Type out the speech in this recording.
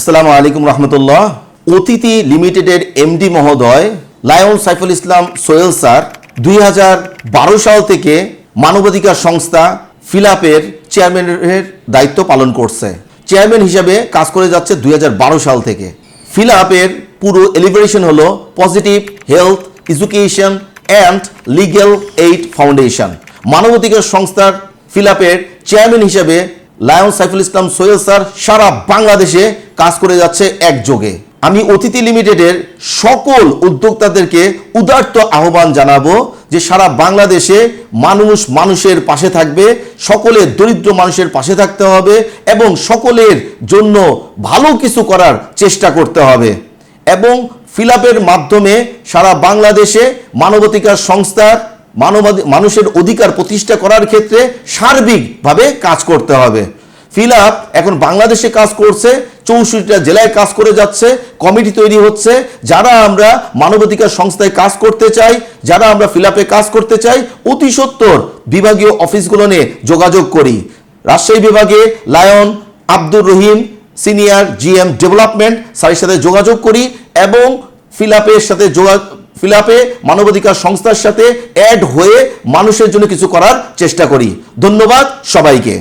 আসসালামু আলাইকুম রহমতুল্লাহ। অতিথি লিমিটেডের এমডি মহোদয় লায়ন সাইফুল ইসলাম সোহেল স্যার 2012 সাল থেকে মানবাধিকার সংস্থা ফিলাপের চেয়ারম্যানের দায়িত্ব পালন করছে। চেয়ারম্যান হিসাবে কাজ করে যাচ্ছে 2012 সাল থেকে। ফিলাপের পুরো এলিভারেশন হলো positive health education and legal aid foundation. মানবাধিকার সংস্থার ফিলাপের চেয়ারম্যান হিসাবে লায়ন সাইফুল ইসলাম সোহেল স্যার সারা বাংলাদেশে কাজ করে যাচ্ছে একযোগে। আমি অতিথি লিমিটেডের সকল উদ্যোক্তাদেরকে উদার্ত আহ্বান জানাবো যে সারা বাংলাদেশে মানুষের পাশে থাকবে, সকলের দরিদ্র মানুষের পাশে থাকতে হবে এবং সকলের জন্য ভালো কিছু করার চেষ্টা করতে হবে এবং ফিলাপের মাধ্যমে সারা বাংলাদেশে মানবাধিকার সংস্থার মানুষের অধিকার প্রতিষ্ঠা করার ক্ষেত্রে সার্বিকভাবে কাজ করতে হবে। ফিলাপ এখন বাংলাদেশে কাজ করছে, 64টা জেলায় কাজ করে যাচ্ছে, কমিটি তৈরি হচ্ছে। যারা আমরা মানবাধিকার সংস্থায় কাজ করতে চাই, যারা আমরা ফিলাপে কাজ করতে চাই, অতি সত্বর বিভাগীয় অফিসগুলো নিয়ে যোগাযোগ করি। রাজশাহী বিভাগে lion Abdur Rahim senior GM development স্যারের সাথে যোগাযোগ করি এবং ফিলাপে মানবাধিকার সংস্থার সাথে অ্যাড হয়ে মানুষের জন্য কিছু করার চেষ্টা করি। ধন্যবাদ সবাইকে।